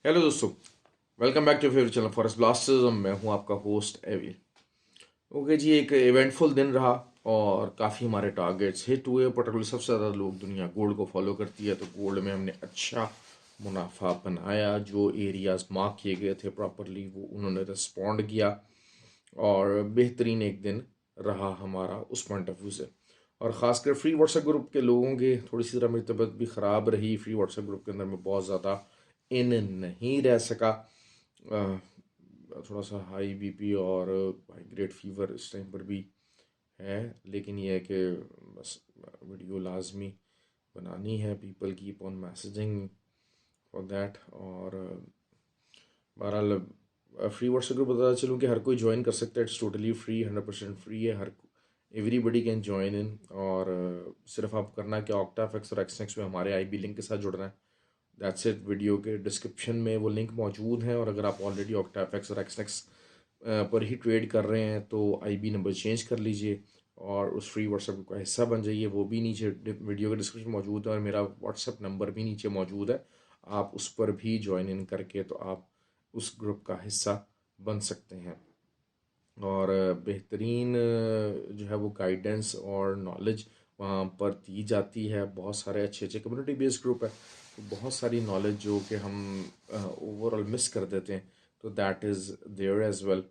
Hello दोस्तों, welcome back to favourite channel Forest Blasters. मैं हूं आपका होस्ट एविल। ओके जी, एक इवेंटफुल दिन रहा और काफ़ी हमारे टारगेट्स हिट हुए। पर्टिकुलर सबसे ज़्यादा लोग दुनिया गोल्ड को फॉलो करती है, तो गोल्ड में हमने अच्छा मुनाफा बनाया। जो एरियाज मार्क किए गए थे प्रॉपरली वो उन्होंने रिस्पॉन्ड किया और बेहतरीन एक दिन रहा हमारा उस पॉइंट ऑफ व्यू से। और ख़ासकर फ्री व्हाट्सएप ग्रुप के लोगों के थोड़ी सी तरह मेरी तबीयत भी ख़राब रही। फ्री व्हाट्सएप ग्रुप के अंदर मैं बहुत ज़्यादा इन नहीं रह सका। अ, थोड़ा सा हाई बीपी और हाई ग्रेड फीवर इस टाइम पर भी है। लेकिन ये है कि बस वीडियो लाजमी बनानी है। People keep on messaging for that. और बहरहाल फ्री व्हाट्सएप ग्रुप बताना चलूँ कि हर कोई ज्वाइन कर सकता है। इट्स टोटली फ्री, 100% फ्री है। हर एवरीबडी कैन ज्वाइन इन। और सिर्फ आप करना है कि ऑक्टाफेक्स और एक्सनेक्स में हमारे आईबी लिंक के साथ जुड़ना है। That's it. वीडियो के डिस्क्रिप्शन में वो लिंक मौजूद है। और अगर आप ऑलरेडी ऑक्टाफेक्स और एक्सनेक्स पर ही ट्रेड कर रहे हैं तो आईबी नंबर चेंज कर लीजिए और उस फ्री व्हाट्सएप का हिस्सा बन जाइए। वो भी नीचे वीडियो के डिस्क्रिप्शन मौजूद है और मेरा व्हाट्सएप नंबर भी नीचे मौजूद है। आप उस पर भी ज्वाइन इन करके तो आप उस ग्रुप का हिस्सा बन सकते हैं। और बेहतरीन जो है वो गाइडेंस और नॉलेज वहाँ पर दी जाती है। बहुत सारे अच्छे अच्छे कम्युनिटी बेस्ड ग्रुप है, तो बहुत सारी नॉलेज जो कि हम ओवरऑल मिस कर देते हैं, तो that is there as well.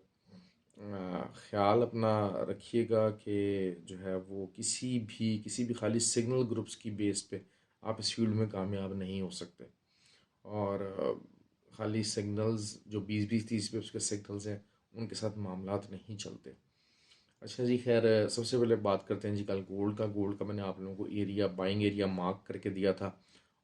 ख्याल अपना रखिएगा कि जो है वो किसी भी खाली सिग्नल ग्रुप्स की बेस पे आप इस फील्ड में कामयाब नहीं हो सकते। और खाली सिग्नल्स जो 20-20 30 पे उसके सिग्नल्स हैं, उनके साथ मामलात नहीं चलते। अच्छा जी, खैर सबसे पहले बात करते हैं जी कल गोल्ड का मैंने आप लोगों को एरिया, बाइंग एरिया मार्क करके दिया था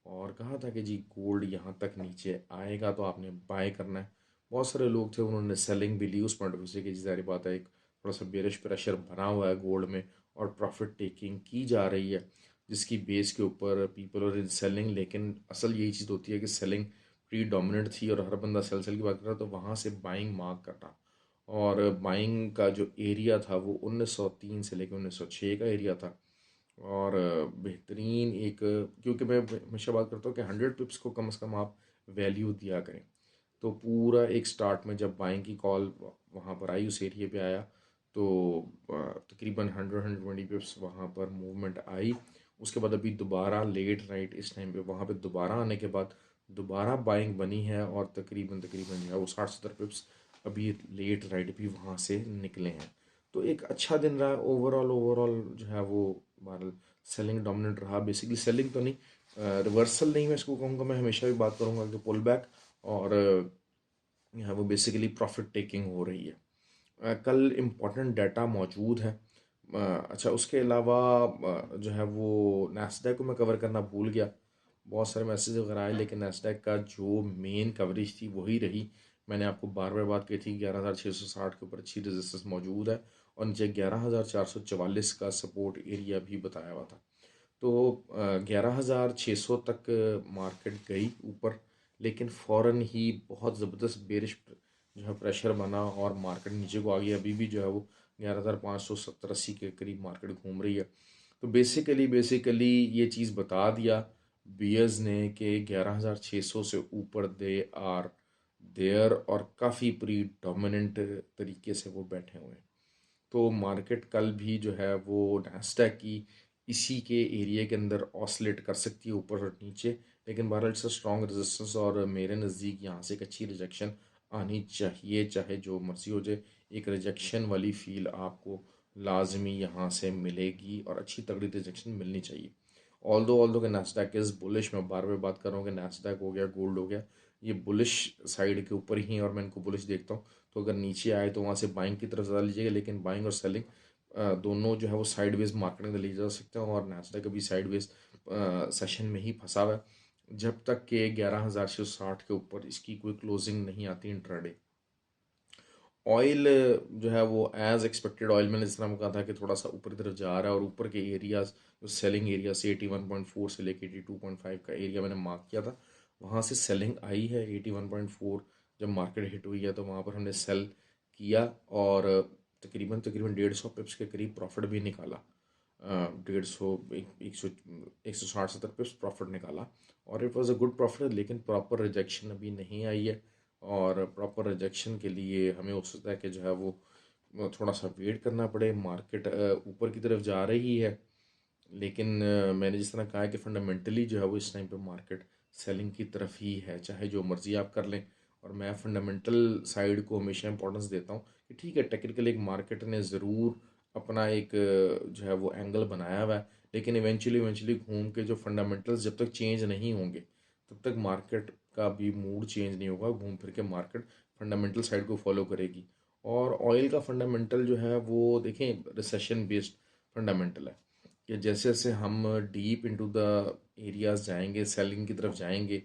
और कहा था कि जी गोल्ड यहाँ तक नीचे आएगा तो आपने बाय करना है। बहुत सारे लोग थे, उन्होंने सेलिंग भी ली उस पॉइंट ऑफ व्यू से कि जी ज़ाहिर बात है एक थोड़ा सा बेरिश प्रेशर बना हुआ है गोल्ड में और प्रॉफिट टेकिंग की जा रही है, जिसकी बेस के ऊपर पीपल और इन सेलिंग। लेकिन असल यही चीज़ होती है कि सेलिंग प्री डोमिनेंट थी और हर बंदा सेल सेल की बात कर रहा, तो वहाँ से बाइंग मार्क करना। और बाइंग का जो एरिया था वो 1903 से लेकर 1906 का एरिया था। और बेहतरीन एक, क्योंकि मैं हमेशा बात करता हूँ कि 100 पिप्स को कम से कम आप वैल्यू दिया करें। तो पूरा एक स्टार्ट में जब बाइंग की कॉल वहाँ पर आई, उस एरिया पे आया, तो तकरीबन 100-120 पिप्स वहाँ पर मूवमेंट आई। उसके बाद अभी दोबारा लेट नाइट इस टाइम पे वहाँ पे दोबारा आने के बाद दोबारा बाइंग बनी है और तकरीबन तकरीबन जो है वो 60-70 पिप्स अभी लेट राइट भी वहाँ से निकले हैं। तो एक अच्छा दिन रहा ओवरऑल जो है वो हमारा सेलिंग डोमिनेंट रहा। बेसिकली सेलिंग तो नहीं, रिवर्सल नहीं मैं इसको कहूँगा। मैं हमेशा भी बात करूँगा कि पुल बैक और यहाँ वो बेसिकली प्रॉफिट टेकिंग हो रही है। कल इम्पोर्टेंट डाटा मौजूद है। अच्छा, उसके अलावा जो है वो नैस्डैक को मैं कवर करना भूल गया। बहुत सारे मैसेज वगैरह आए लेकिन नैस्डैक का जो मेन कवरेज थी वही रही। मैंने आपको बार बार बात की थी 11,660 के ऊपर अच्छी रेजिस्टेंस मौजूद है और नीचे 11,444 का सपोर्ट एरिया भी बताया हुआ था। तो 11,600 तक मार्केट गई ऊपर, लेकिन फ़ौरन ही बहुत ज़बरदस्त बेरिश जो है प्रेशर बना और मार्केट नीचे को आ गई। अभी भी जो है वो 11,570-80 के करीब मार्केट घूम रही है। तो बेसिकली ये चीज़ बता दिया बियर्स ने कि 11,600 से ऊपर दे आर देयर और काफ़ी प्री डोमिनेंट तरीके से वो बैठे हुए हैं। तो मार्केट कल भी जो है वो नैस्डैक की इसी के एरिया के अंदर ऑसलेट कर सकती है ऊपर और नीचे। लेकिन बहरहाल से स्ट्रॉन्ग रेजिस्टेंस और मेरे नज़दीक यहाँ से एक अच्छी रिजेक्शन आनी चाहिए, चाहे जो मर्जी हो जाए। एक रिजेक्शन वाली फील आपको लाजमी यहाँ से मिलेगी और अच्छी तगड़ी रिजेक्शन मिलनी चाहिए। ऑल्दो कि नैस्डैक इज़ बुलिश, मैं बार बार बात कर रहा हूँ कि नैस्डैक हो गया, गोल्ड हो गया, ये बुलिश साइड के ऊपर ही हैं और मैं इनको बुलिश देखता हूँ। तो अगर नीचे आए तो वहाँ से बाइंग की तरफ ज़्यादा लीजिएगा, लेकिन बाइंग और सेलिंग दोनों जो है वो साइडवेज मार्केट में ले जा सकते हैं और नैस्डैक अभी साइडवेज सेशन में ही फंसा हुआ है जब तक कि 11,660 के ऊपर इसकी कोई क्लोजिंग नहीं आती इंट्राडे। ऑयल जो है वो एज एक्सपेक्टेड, ऑयल मैंने जिस तरह कहा था कि थोड़ा सा ऊपर की तरफ जा रहा है और ऊपर के एरियाज जो सेलिंग एरिया से 81.4 से लेके 82.5 का एरिया मैंने मार्क किया था, वहाँ से सेलिंग आई है। 81.4 जब मार्केट हिट हुई है तो वहाँ पर हमने सेल किया और तकरीबन तकरीबन 150 पिप्स के करीब प्रॉफिट भी निकाला। 150 160-170 पे प्रॉफिट निकाला और it was a good profit, लेकिन प्रॉपर रिजेक्शन अभी नहीं आई है। और प्रॉपर रिजेक्शन के लिए हमें हो सकता है कि जो है वो थोड़ा सा वेट करना पड़े। मार्केट ऊपर की तरफ जा रही है, लेकिन मैंने जिस तरह कहा है कि फंडामेंटली जो है वो इस टाइम पे मार्केट सेलिंग की तरफ ही है, चाहे जो मर्ज़ी आप कर लें। और मैं फंडामेंटल साइड को हमेशा इंपॉर्टेंस देता हूँ कि ठीक है, टेक्निकल एक मार्केट ने ज़रूर अपना एक जो है वो एंगल बनाया हुआ है, लेकिन इवेंचुअली घूम के जो फंडामेंटल्स जब तक चेंज नहीं होंगे तब तक मार्केट का भी मूड चेंज नहीं होगा। घूम फिर के मार्केट फंडामेंटल साइड को फॉलो करेगी। और ऑयल का फंडामेंटल जो है वो देखें, रिसेशन बेस्ड फंडामेंटल है कि जैसे जैसे हम डीप इनटू द एरियाज जाएंगे, सेलिंग की तरफ जाएंगे,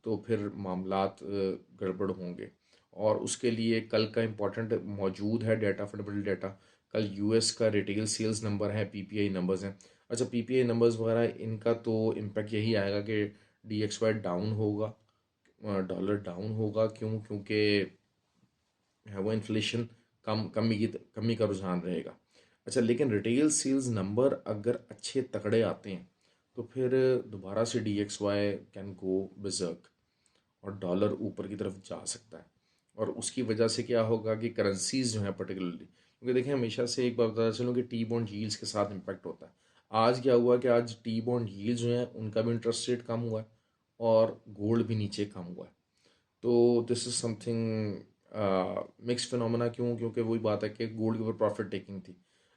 तो फिर मामलात गड़बड़ होंगे। और उसके लिए कल का इम्पोर्टेंट मौजूद है डाटा, फंडामेंटल डाटा। कल यूएस का रिटेल सेल्स नंबर है, पीपीआई नंबर्स हैं। अच्छा, पीपीआई नंबर्स वगैरह इनका तो इम्पैक्ट यही आएगा कि डीएक्सवाई डाउन होगा, डॉलर डाउन होगा। क्यों? क्योंकि है वो इन्फ्लेशन कमी का रुझान रहेगा। अच्छा, लेकिन रिटेल सेल्स नंबर अगर अच्छे तगड़े आते हैं तो फिर दोबारा से D X Y can go बिजर्क और डॉलर ऊपर की तरफ जा सकता है। और उसकी वजह से क्या होगा कि करेंसीज जो हैं पर्टिकुलरली, क्योंकि देखिए हमेशा से एक बात बताना चलूँ कि टी बॉन्ड यील्ड्स के साथ इम्पैक्ट होता है। आज क्या हुआ कि आज टी बॉन्ड यील्ड्स जो हैं उनका भी इंटरेस्ट रेट कम हुआ है और गोल्ड भी नीचे कम हुआ है। तो this is something mix phenomena. क्यों? क्योंकि वही बात है कि गोल्ड के ऊपर प्रॉफिट टेकिंग थी।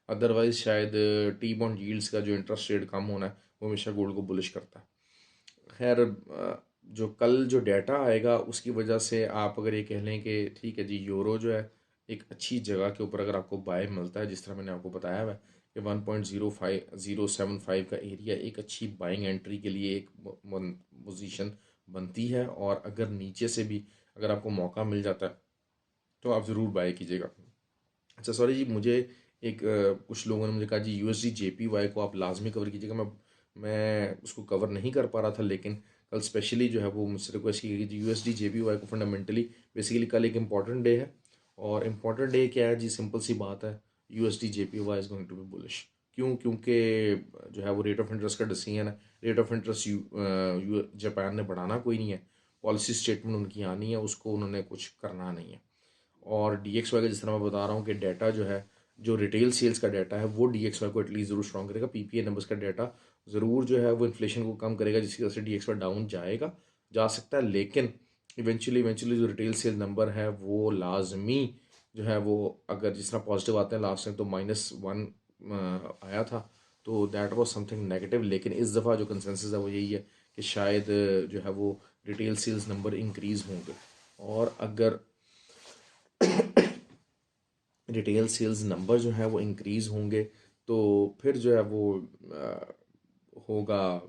अदरवाइज शायद टी बॉन्ड यील्ड्स का जो इंटरेस्ट रेट कम होना है वो हमेशा गोल्ड को बुलिश करता है। खैर, जो कल जो डाटा आएगा उसकी वजह से आप अगर ये कह लें कि ठीक है जी, यूरो जो है एक अच्छी जगह के ऊपर अगर आपको बाय मिलता है, जिस तरह मैंने आपको बताया हुआ है कि 1.05075 का एरिया एक अच्छी बाइंग एंट्री के लिए एक पोजीशन बनती है। और अगर नीचे से भी अगर आपको मौका मिल जाता है तो आप ज़रूर बाय कीजिएगा। अच्छा सॉरी जी, मुझे एक कुछ लोगों ने मुझे कहा जी यूएसडी जेपीवाई को आप लाजमी कवर कीजिएगा। मैं उसको कवर नहीं कर पा रहा था, लेकिन कल स्पेशली जो है वो मुझसे रिक्वेस्ट की गई जी यूएसडी जेपीवाई को फंडामेंटली। बेसिकली कल एक इंपॉर्टेंट डे है, और इम्पॉर्टेंट डे क्या है जी? सिंपल सी बात है, USD JPY is going to be bullish. क्यों? क्योंकि जो है वो रेट ऑफ इंटरेस्ट का डिसीजन है। रेट ऑफ इंटरेस्ट जापान ने बढ़ाना कोई नहीं है, पॉलिसी स्टेटमेंट उनकी आनी है, उसको उन्होंने कुछ करना नहीं है। और डी एक्स वाई का जिस तरह मैं बता रहा हूँ कि डाटा जो है, जो रिटेल सेल्स का डाटा है वो डी एक्स वाई को एटलीस्ट ज़रूर स्ट्रॉन्ग करेगा। पीपीए नंबर्स का डाटा ज़रूर जो है वो इन्फ्लेशन को कम करेगा, जिसकी वजह से डी एक्स वाई डाउन जाएगा, जा सकता है। लेकिन इवेंचुअली जो रिटेल सेल नंबर है वो लाजमी जो है वो, अगर जिस तरह पॉजिटिव आते हैं लास्ट टाइम तो -1 आया था, तो दैट वाज समथिंग नेगेटिव। लेकिन इस दफ़ा जो कंसेंसस है वो यही है कि शायद जो है वो रिटेल सेल्स नंबर इंक्रीज़ होंगे। और अगर रिटेल सेल्स नंबर जो है वो इंक्रीज़ होंगे तो फिर जो है वो होगा,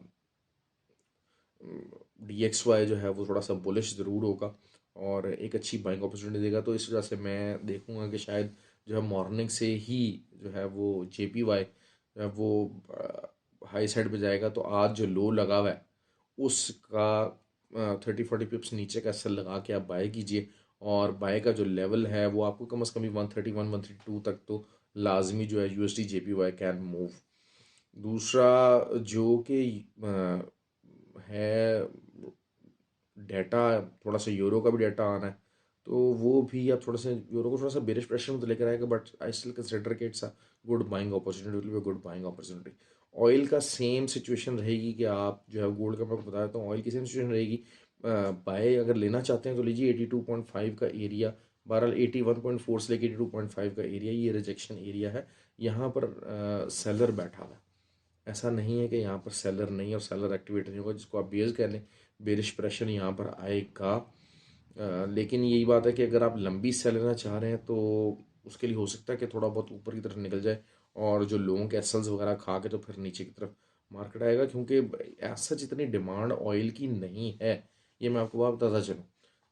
डी एक्स वाई जो है वो थोड़ा सा बुलिश ज़रूर होगा और एक अच्छी बाइंग अपॉर्चुनिटी देगा। तो इस वजह से मैं देखूंगा कि शायद जो है मॉर्निंग से ही जो है वो जे पी वाई जो है वो हाई साइड पे जाएगा। तो आज जो लो लगा हुआ है उसका 30-40 पिप्स नीचे का एसएल लगा के आप बाय कीजिए। और बाय का जो लेवल है वो आपको कम से कम 131-132 तक तो लाजमी जो है यूएसडी जेपीवाई कैन मूव। दूसरा जो कि है डाटा, थोड़ा सा यूरो का भी डाटा आना है, तो वो भी आप थोड़ा सा यूरो को थोड़ा सा बेरिश प्रेशर में तो लेकर आएगा, बट आई स्टिल कंसिडर कि it's a good buying opportunity, will be good buying opportunity. Oil का सेम सिचुएशन रहेगी कि आप जो है गोल्ड का मैं आपको बता देता हूँ, ऑयल की सेम सिचुएशन रहेगी। बाय अगर लेना चाहते हैं तो लीजिए 82.5 का एरिया, बहरहाल 81.4 से लेकर 82.5 का एरिया, ये रिजेक्शन एरिया है। यहाँ पर सेलर बैठा हुआ है। ऐसा नहीं है कि यहाँ पर सेलर नहीं, और सेलर एक्टिवेट नहीं होगा, जिसको आप बेयर्स कह लें। बेरिश प्रेशर यहाँ पर आएगा। लेकिन यही बात है कि अगर आप लंबी सेल लेना चाह रहे हैं तो उसके लिए हो सकता है कि थोड़ा बहुत ऊपर की तरफ निकल जाए, और जो लोगों के एसल्स वगैरह खा के तो फिर नीचे की तरफ मार्केट आएगा। क्योंकि ऐसा जितनी डिमांड ऑयल की नहीं है, ये मैं आपको बात बताता चलूँ।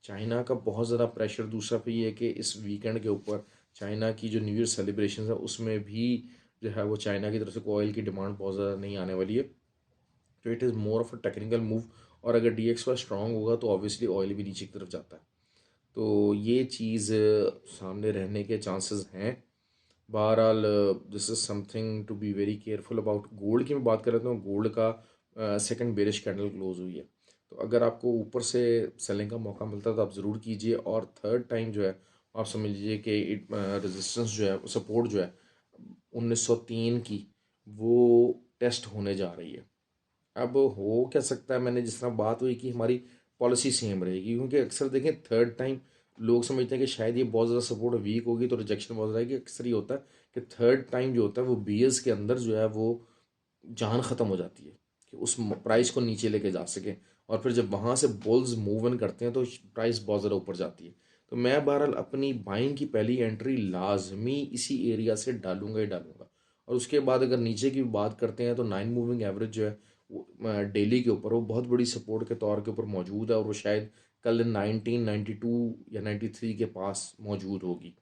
चाइना का बहुत ज़्यादा प्रेशर दूसरा पे ये है कि इस वीकेंड के ऊपर चाइना की जो न्यू ईयर सेलिब्रेशन है उसमें भी जो है वो चाइना की तरफ से ऑयल की डिमांड बहुत ज़्यादा नहीं आने वाली है। तो it is more of a technical move. और अगर डी एक्स वाई स्ट्रॉन्ग होगा तो ऑब्वियसली ऑयल भी नीचे की तरफ जाता है। तो ये चीज़ सामने रहने के चांसेस हैं। बहरहाल this is something to be very careful about. Gold की मैं बात कर लेता हूँ। गोल्ड का सेकंड बेरिश कैंडल क्लोज हुई है, तो अगर आपको ऊपर से सेलिंग का मौका मिलता है तो आप ज़रूर कीजिए। और थर्ड टाइम जो है आप समझ लीजिए कि रेजिस्टेंस जो है, सपोर्ट जो है 1903 की, वो टेस्ट होने जा रही है। अब हो क्या सकता है, मैंने जिस तरह बात हुई कि हमारी पॉलिसी सेम रहेगी, क्योंकि अक्सर देखें थर्ड टाइम लोग समझते हैं कि शायद ये बहुत ज़्यादा सपोर्ट वीक होगी तो रिजेक्शन बहुत ज़्यादा आएगी। अक्सर ये होता है कि थर्ड टाइम जो होता है वो बीयर्स के अंदर जो है वो जान ख़त्म हो जाती है कि उस प्राइस को नीचे लेके जा सकें। और फिर जब वहाँ से बुल्स मूव इन करते हैं तो प्राइस बहुत ज़्यादा ऊपर जाती है। तो मैं बहरहाल अपनी बाइंग की पहली एंट्री लाजमी इसी एरिया से डालूंगा ही डालूंगा। और उसके बाद अगर नीचे की बात करते हैं तो 9 मूविंग एवरेज जो है वो डेली के ऊपर वो बहुत बड़ी सपोर्ट के तौर के ऊपर मौजूद है, और वो शायद कल 1992 या 93 के पास मौजूद होगी।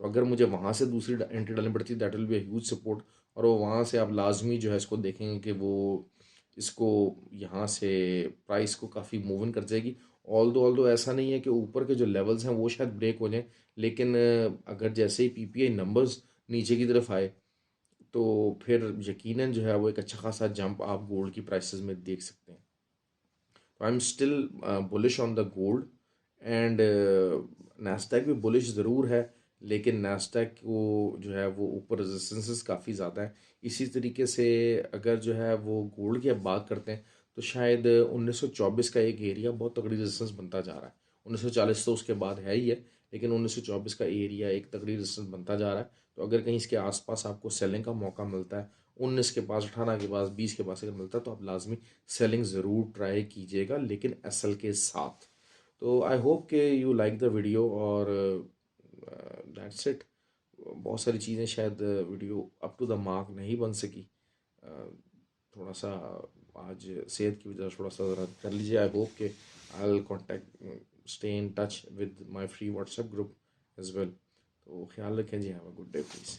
तो अगर मुझे वहाँ से दूसरी एंट्री डालनी पड़ती है that will be huge support. और वो वहाँ से आप लाजमी जो है इसको देखेंगे कि वो इसको यहाँ से प्राइस को काफ़ी मूव इन कर जाएगी। ऑल दो ऐसा नहीं है कि ऊपर के जो लेवल्स हैं वो शायद ब्रेक हो जाएं, लेकिन अगर जैसे ही पीपीआई नंबर्स नीचे की तरफ आए तो फिर यकीनन जो है वो एक अच्छा खासा जंप आप गोल्ड की प्राइसेस में देख सकते हैं। तो I am still bullish on the gold. And Nasdaq भी बुलिश ज़रूर है, लेकिन नैस्डैक को जो है वो ऊपर रेजिस्टेंसेस काफ़ी ज़्यादा है। इसी तरीके से अगर जो है वो गोल्ड की अब बात करते हैं तो शायद 1924 का एक एरिया बहुत तगड़ी रेजिस्टेंस बनता जा रहा है। 1940 तो उसके बाद है ही है, लेकिन 1924 का एरिया एक तगड़ी रेजिस्टेंस बनता जा रहा है। तो अगर कहीं इसके आसपास आपको सेलिंग का मौका मिलता है 19 के पास, 18 के पास, 20 के पास अगर मिलता है तो आप लाजमी सेलिंग ज़रूर ट्राई कीजिएगा, लेकिन एसएल के साथ। तो आई होप कि यू लाइक द वीडियो, और दैट्स इट। बहुत सारी चीज़ें शायद video up to the mark नहीं बन सकी। थोड़ा सा आज सेहत की वजह से थोड़ा सा ज़रा कर लीजिए। आई होप कि I will contact stay in touch with my free WhatsApp group as well. तो ख्याल रखें जी। Have a good day please.